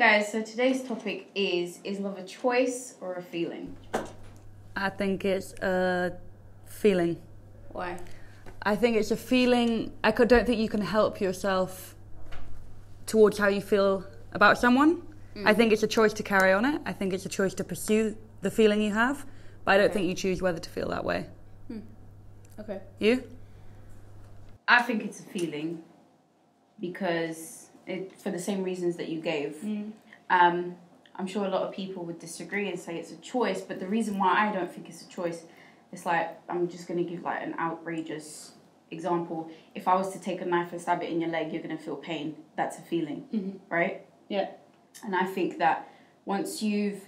guys, so today's topic is love a choice or a feeling? I think it's a feeling. Why? I think it's a feeling. Don't think you can help yourself towards how you feel about someone. I think it's a choice to carry on it. I think it's a choice to pursue the feeling you have, but I don't think you choose whether to feel that way. Okay. You? I think it's a feeling because for the same reasons that you gave. I'm sure a lot of people would disagree and say it's a choice, but the reason why I don't think it's a choice, it's like, I'm just going to give like an outrageous example. If I was to take a knife and stab it in your leg, you're going to feel pain. That's a feeling, right? Yeah. And I think that once you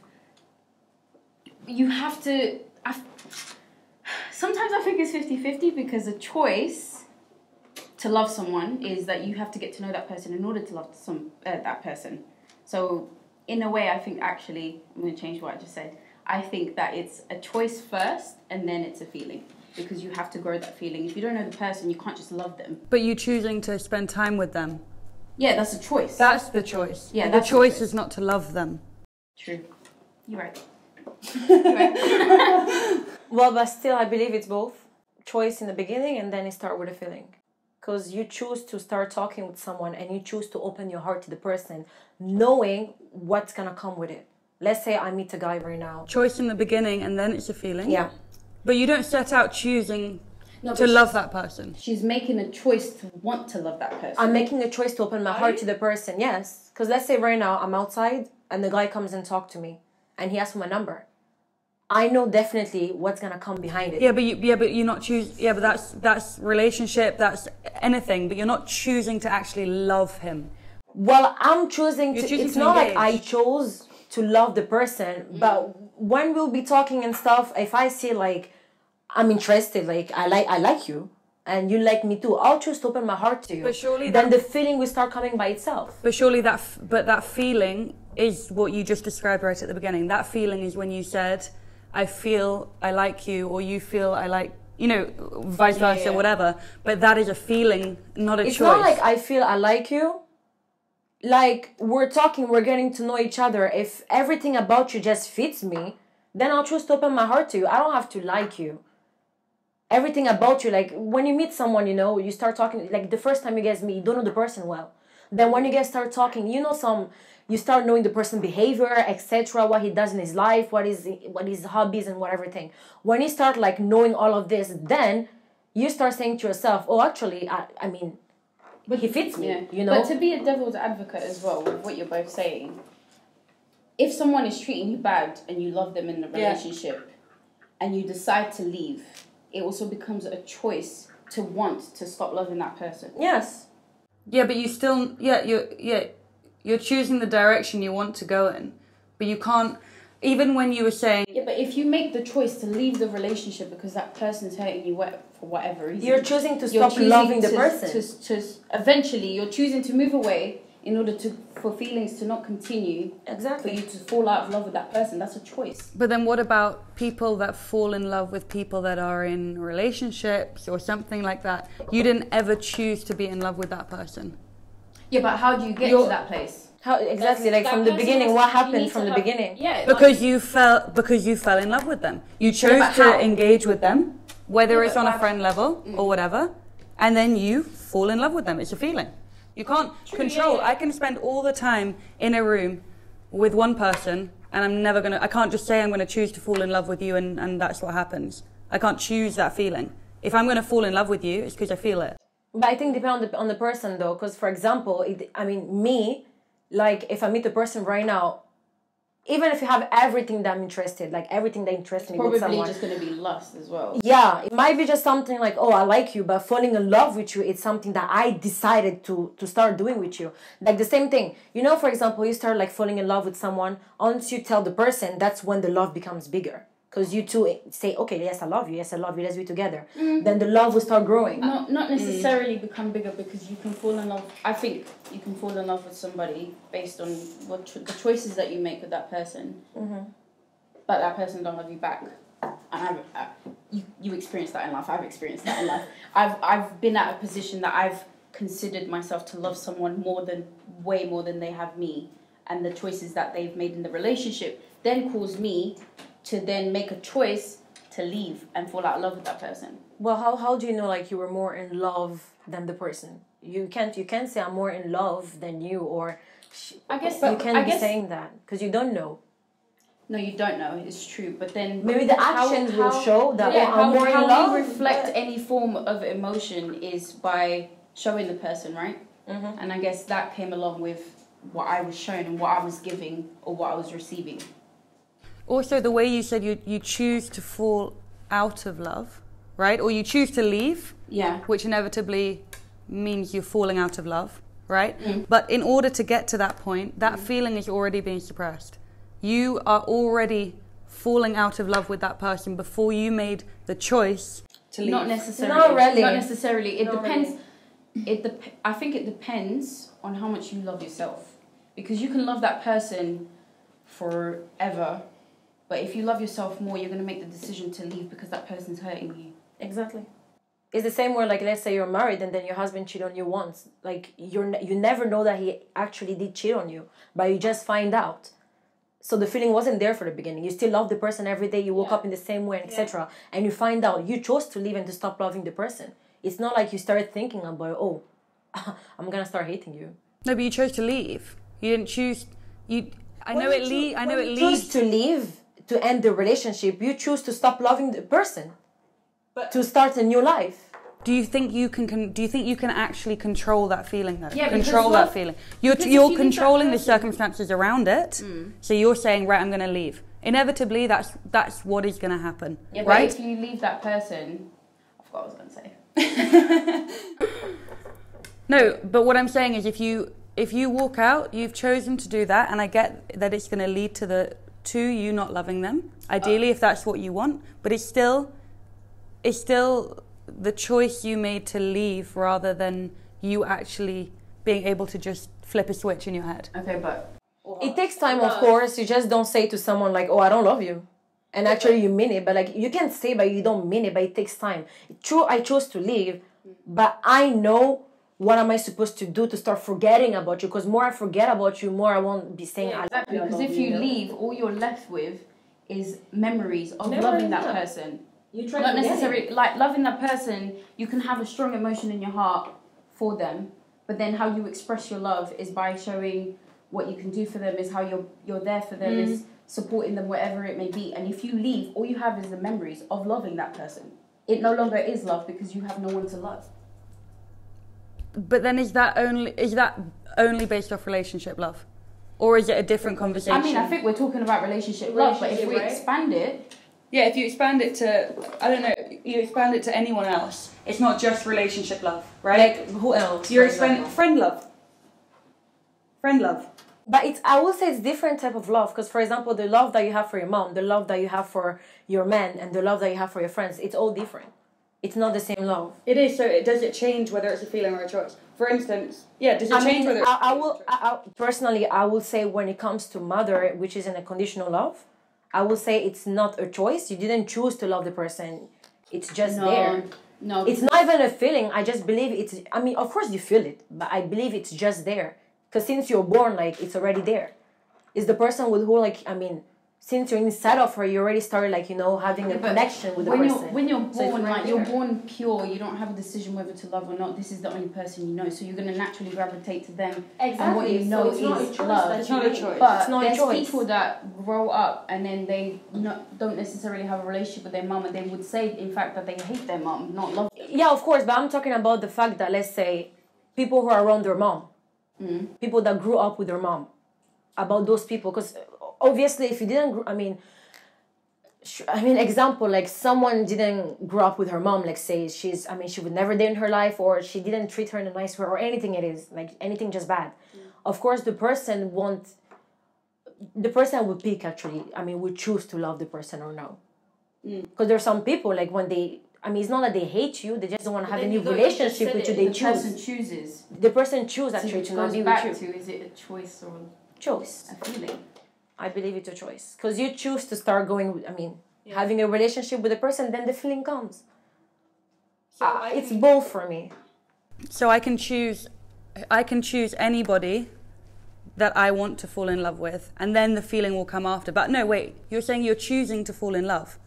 have to, sometimes I think it's 50-50 because a choice to love someone is that you have to get to know that person in order to love that person. So in a way, I think actually, I'm going to change what I just said. I think that it's a choice first and then it's a feeling because you have to grow that feeling. If you don't know the person, you can't just love them. But you choosing to spend time with them. Yeah, that's a choice. That's the choice. Yeah, the choice is not to love them. True. You're right. Well, but still, I believe it's both. Choice in the beginning and then you start with a feeling. Because you choose to start talking with someone and you choose to open your heart to the person, knowing what's going to come with it. Let's say I meet a guy right now. Choice in the beginning and then it's a feeling? Yeah. But you don't set out choosing to love that person. She's making a choice to want to love that person. I'm making a choice to open my heart to the person, yes. Because let's say right now I'm outside and the guy comes and talks to me and he asks for my number. I know definitely what's gonna come behind it. Yeah, but you're not choosing. Yeah, but that's relationship. That's anything. But you're not choosing to actually love him. Well, I'm choosing to. It's not like I chose to love the person, but when we'll be talking and stuff, if I see like I'm interested, like I like you, and you like me too, I'll choose to open my heart to you. But surely then the feeling will start coming by itself. But surely that feeling is what you just described right at the beginning. That feeling is when you said, I feel I like you, or you feel I like, vice versa, whatever. But that is a feeling, not a choice. It's not like I feel I like you. Like, we're talking, we're getting to know each other. If everything about you just fits me, then I'll choose to open my heart to you. I don't have to like you. Everything about you, like, when you meet someone, you start talking, like, the first time you guys meet, you don't know the person well. Then when you guys start talking, you start knowing the person's behavior, etc., what he does in his life, what his hobbies and what everything. When you start like knowing all of this, then you start saying to yourself, oh, actually, I mean, but he fits me, But to be a devil's advocate as well, with what you're both saying, if someone is treating you bad and you love them in the relationship and you decide to leave, it also becomes a choice to want to stop loving that person. Yes. Yeah, but you still, you're choosing the direction you want to go in, but you can't, even when you were saying... Yeah, but if you make the choice to leave the relationship because that person's hurting you for whatever reason... You're choosing to stop loving the person. Eventually, you're choosing to move away in order for feelings to not continue. Exactly. For you to fall out of love with that person. That's a choice. But then what about people that fall in love with people that are in relationships or something like that? You didn't ever choose to be in love with that person. Yeah, but how do you get to that place? How exactly? Like from the beginning, what happened from the beginning? Yeah, because you fell in love with them. You chose to engage with them, whether it's on a friend level or whatever, and then you fall in love with them. It's a feeling. You can't control. I can spend all the time in a room with one person, and I can't just say I'm gonna choose to fall in love with you, and that's what happens. I can't choose that feeling. If I'm gonna fall in love with you, it's because I feel it. But I think it depends on the person though, because for example, me, like if I meet a person right now, even if you have everything that I'm interested, like everything that interests me with someone. Probably just going to be lust as well. Yeah, it might be just something like, oh, I like you, but falling in love with you, it's something that I decided to start doing with you. Like the same thing. For example, you start like falling in love with someone, once you tell the person, that's when the love becomes bigger. Because you two say, okay, yes, I love you, let's do it together. Then the love will start growing. Not necessarily become bigger, because you can fall in love. I think you can fall in love with somebody based on the choices that you make with that person. But that person don't love you back. And you experienced that in life. I've experienced that in life. I've been at a position that I've considered myself to love someone way more than they have me. and the choices that they've made in the relationship then cause me to then make a choice to leave and fall out of love with that person. Well, how do you know like you were more in love than the person? You can't say I'm more in love than you, or I guess you can't be saying that because you don't know. No, you don't know. It's true, but then maybe the actions will show that I'm more in love. How you reflect any form of emotion is by showing the person, right? Mm-hmm. And I guess that came along with what I was shown and what I was giving or what I was receiving. Also, the way you said you choose to fall out of love, right? Or you choose to leave, which inevitably means you're falling out of love, right? Mm. But in order to get to that point, that feeling is already being suppressed. You are already falling out of love with that person before you made the choice to leave. Not necessarily. Not really. Not necessarily. It depends. Really. I think it depends on how much you love yourself. Because you can love that person forever, but if you love yourself more, you're going to make the decision to leave because that person's hurting you. Exactly. It's the same where, like, let's say you're married and then your husband cheated on you once. Like, you never know that he actually did cheat on you, but you just find out. So the feeling wasn't there for the beginning. You still love the person every day. You woke up in the same way, etc. And you find out you chose to leave and to stop loving the person. It's not like you started thinking about, oh, I'm gonna start hating you. No, but you chose to leave. You didn't choose. I know it leads. You choose to leave to end the relationship. You choose to stop loving the person, but to start a new life. Do you think you can? Do you think you can actually control that feeling though? Yeah, control that feeling. You're controlling the circumstances around it. So you're saying, right, I'm going to leave. Inevitably, that's what is going to happen. Yeah, right? But if you leave that person, I forgot what I was going to say. No, but what I'm saying is, if you walk out, you've chosen to do that, and I get that it's going to lead to you not loving them. Ideally, if that's what you want, but it's still the choice you made to leave rather than you actually being able to just flip a switch in your head. Okay, but it takes time, of course. You just don't say to someone like, oh, I don't love you. And actually you mean it, but like you can say but you don't mean it, but it takes time. True, I chose to leave, but I know what am I supposed to do to start forgetting about you, because more I forget about you, more I won't be saying exactly. Because if you leave, all you're left with is memories of loving that person. You try not necessarily like loving that person. You can have a strong emotion in your heart for them, but then how you express your love is by showing what you can do for them, is how you're there for them, is supporting them wherever it may be. And if you leave, all you have is the memories of loving that person. It no longer is love because you have no one to love. But then is that only based off relationship love, or is it a different conversation? I mean, I think we're talking about relationship love, but if we expand it. Yeah, if you expand it to, I don't know, you expand it to anyone else. It's not just relationship love, right? Like, who else? You're expanding friend love. Friend love. But I will say it's different type of love. Because, for example, the love that you have for your mom, the love that you have for your man, and the love that you have for your friends, it's all different. It's not the same love. It is, so does it change whether it's a feeling or a choice? For instance, does it change whether personally, I will say when it comes to mother, which is in a conditional love, I will say it's not a choice. You didn't choose to love the person. It's just there. No. It's not even a feeling. I just believe it's... I mean, of course you feel it, but I believe it's just there. Because since you're born, like, it's already there. It's the person with who, like, I mean... Since you're inside of her, you already started, like, you know, having a connection with the person. When you're born, like, you're born pure. You don't have a decision whether to love or not. This is the only person you know. So you're going to naturally gravitate to them. Exactly. And what you know is love. It's not a choice. But there's people that grow up and then they don't necessarily have a relationship with their mum. And they would say, in fact, that they hate their mum, not love them. Yeah, of course. But I'm talking about the fact that, let's say, people who are around their mom. People that grew up with their mom. About those people. Because... obviously, if you didn't, example, like someone didn't grow up with her mom, like say she would never date in her life, or she didn't treat her in a nice way, or anything it is, like anything just bad. Of course, the person would pick, actually, would choose to love the person or no. Because there's some people, like when they, it's not that they hate you, they just don't want to have any relationship with you, they choose. The person chooses. The person chooses, actually, to not be with you. Is it a choice or choice? A feeling? I believe it's a choice. Because you choose to start going, having a relationship with a person, then the feeling comes. So it's both for me. So I can choose anybody that I want to fall in love with, and then the feeling will come after. But no, wait, you're saying you're choosing to fall in love.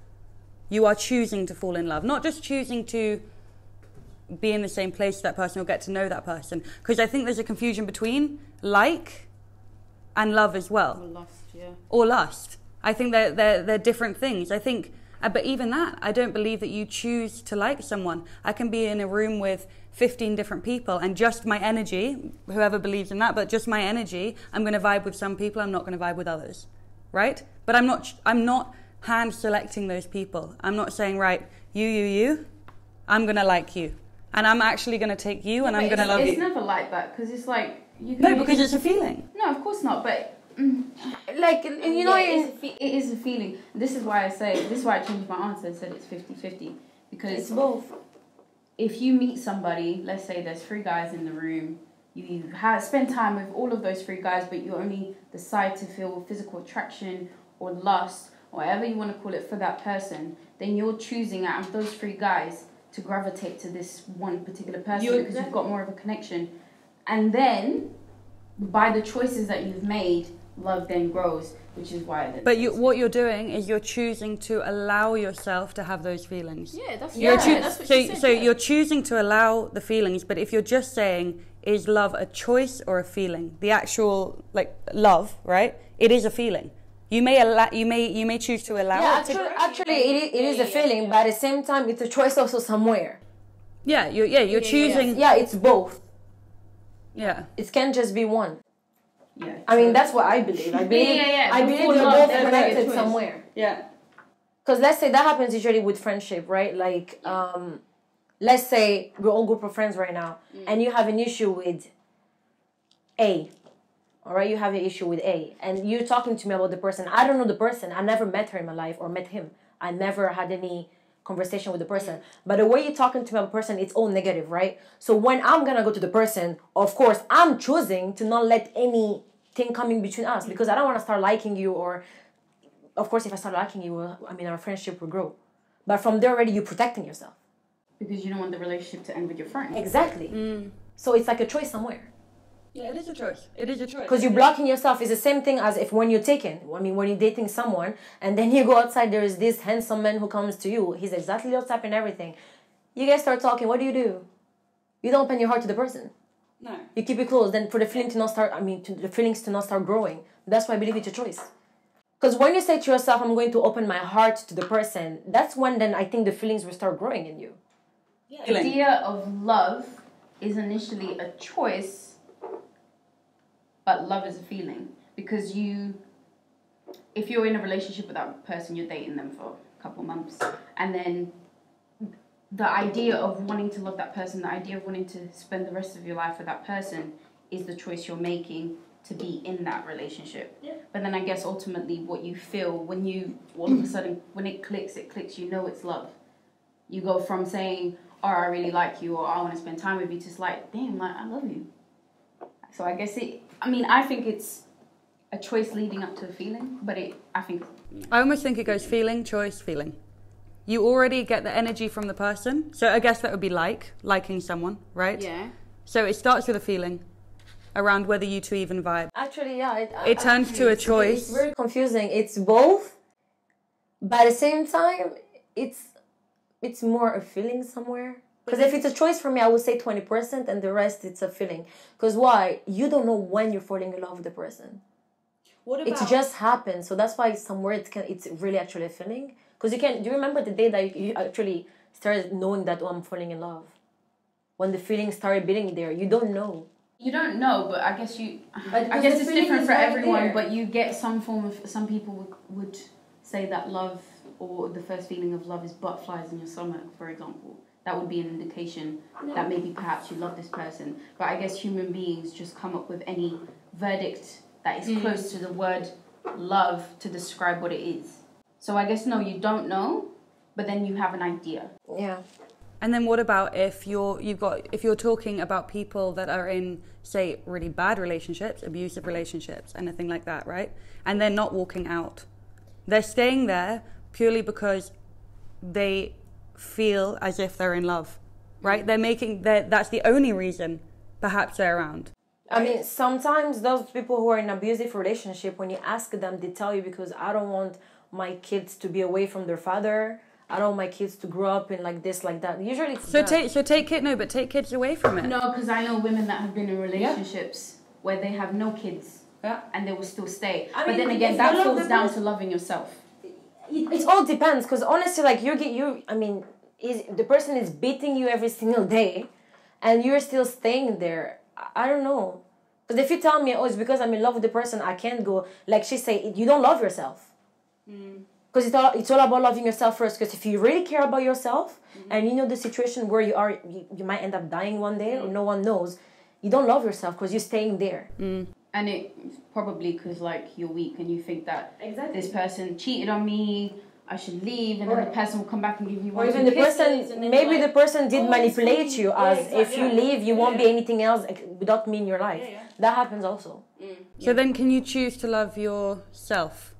You are choosing to fall in love, not just choosing to be in the same place with that person or get to know that person. Because I think there's a confusion between like and love as well. Or lust, yeah. Or lust. I think they're different things. I think, but even that, I don't believe that you choose to like someone. I can be in a room with 15 different people and just my energy, whoever believes in that, but just my energy, I'm going to vibe with some people, I'm not going to vibe with others, right? But I'm not hand selecting those people. I'm not saying, right, you, I'm going to like you. And I'm actually going to take you and I'm going to love you. It's never like that, because it's like... No, because it's a feeling. No, of course not, but... Like, you know... It is a feeling. This is why I changed my answer and said it's 50-50. Because... It's both. If you meet somebody, let's say there's 3 guys in the room, you spend time with all of those 3 guys, but you only decide to feel physical attraction or lust, or whatever you want to call it, for that person, then you're choosing out of those 3 guys to gravitate to this one particular person because you've got more of a connection. And then, by the choices that you've made, love then grows, which is why... But what you're doing is you're choosing to allow yourself to have those feelings. Yeah, that's what you said. So you're choosing to allow the feelings, but if you're just saying, is love a choice or a feeling? The actual, like, love, right? It is a feeling. You may choose to allow it. Actually, it is a feeling, but at the same time, it's a choice also somewhere. You're choosing. Yeah, it's both. Yeah. It can't just be one. Yeah. I mean, that's what I believe. I believe they're both connected somewhere. Yeah. Because let's say that happens usually with friendship, right? Like, let's say we're all group of friends right now, and you have an issue with A. All right, you have an issue with A, and you're talking to me about the person. I don't know the person. I never met her in my life or met him. I never had any conversation with the person. But the way you're talking to me about the person, it's all negative, right? So when I'm going to go to the person, of course, I'm choosing to not let anything come in between us because I don't want to start liking you or, of course, if I start liking you, I mean, our friendship will grow. But from there already, you're protecting yourself. Because you don't want the relationship to end with your friend. Exactly. So it's like a choice somewhere. Yeah, it is a choice. It is a choice. Because you're blocking yourself. It's the same thing as if when you're taken. I mean, when you're dating someone and then you go outside, there is this handsome man who comes to you. He's exactly your type and everything. You guys start talking. What do? You don't open your heart to the person. No. You keep it closed. Then for the feeling to not start, the feelings to not start growing. That's why I believe it's a choice. Because when you say to yourself, I'm going to open my heart to the person, that's when then I think the feelings will start growing in you. Yeah. The idea of love is initially a choice, but love is a feeling. Because if you're in a relationship with that person, you're dating them for a couple months, and then the idea of wanting to love that person, the idea of wanting to spend the rest of your life with that person is the choice you're making to be in that relationship. Yeah. But then I guess ultimately what you feel when you, all of a sudden, when it clicks, you know it's love. You go from saying, oh, I really like you, or I want to spend time with you, to just like, damn, like, I love you. So I guess I think it's a choice leading up to a feeling, but I almost think it goes feeling, choice, feeling. You already get the energy from the person. So I guess that would be liking someone, right? Yeah. So it starts with a feeling around whether you two even vibe. Actually, yeah. It turns to a choice. It's very confusing. It's both, but at the same time, it's more a feeling somewhere. Because if it's a choice for me, I would say 20%, and the rest it's a feeling. Because why? You don't know when you're falling in love with the person. What about? It just happens. So that's why somewhere it's really actually a feeling. Because do you remember the day that you actually started knowing that, oh, I'm falling in love? When the feeling started being there, you don't know. You don't know, but I guess it's different for everyone. There. But you get some people would say that love, or the first feeling of love, is butterflies in your stomach, for example. That would be an indication that maybe perhaps you love this person. But I guess human beings just come up with any verdict that is close to the word love to describe what it is. So I guess, no, you don't know, but then you have an idea. Yeah. And then what about if you're talking about people that are in, say, really bad relationships, abusive relationships, anything like that, right? And they're not walking out. They're staying there purely because they feel as if they're in love, right? That's the only reason perhaps they're around. I mean, sometimes those people who are in abusive relationship, when you ask them, they tell you because I don't want my kids to be away from their father. I don't want my kids to grow up in like this, like that. Usually, it's take kids away from it. No, because I know women that have been in relationships where they have no kids, and they will still stay. But then again, that falls down to loving yourself. It all depends, because honestly, like I mean, the person is beating you every single day, and you're still staying there. I don't know, because if you tell me, oh, it's because I'm in love with the person, I can't go. Like she say, you don't love yourself. Because it's all about loving yourself first. Because if you really care about yourself, and you know the situation where you are, you might end up dying one day, or no one knows. You don't love yourself because you're staying there. And it's probably because like you're weak and you think that this person cheated on me, I should leave, and then the person will come back and give you one. Or even the person, maybe the person did manipulate you as if you leave, you won't be anything else without me in your life. That happens also. So then, can you choose to love yourself?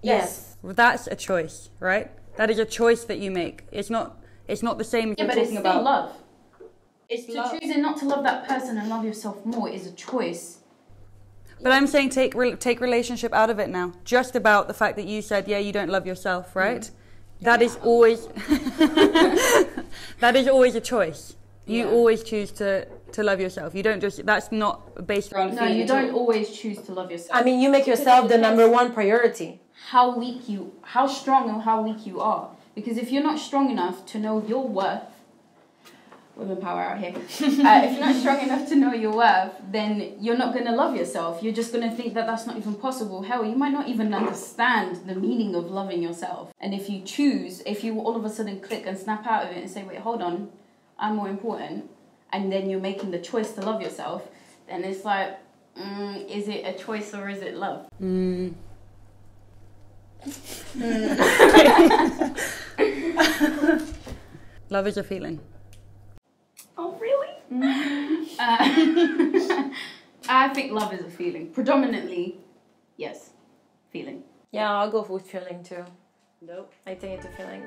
Yes. Well, that's a choice, right? That is a choice that you make. It's not the same as you're talking about. Still love. Choosing not to love that person and love yourself more is a choice. But I'm saying take relationship out of it now. Just about the fact that you said, you don't love yourself, right? That is always that is always a choice. You always choose to love yourself. You don't just, that's not based on No, you don't always choose to love yourself. I mean, you make yourself the number one priority. How strong or how weak you are. Because if you're not strong enough to know your worth, women power out here. If you're not strong enough to know your worth, then you're not going to love yourself. You're just going to think that that's not even possible. Hell, you might not even understand the meaning of loving yourself. And if you all of a sudden click and snap out of it and say, wait, hold on, I'm more important, and then you're making the choice to love yourself, then it's like, is it a choice or is it love? Love is a feeling. Oh, really? I think love is a feeling. Predominantly, yes, feeling. Yeah, I'll go with feeling too. Nope. I think it's a feeling.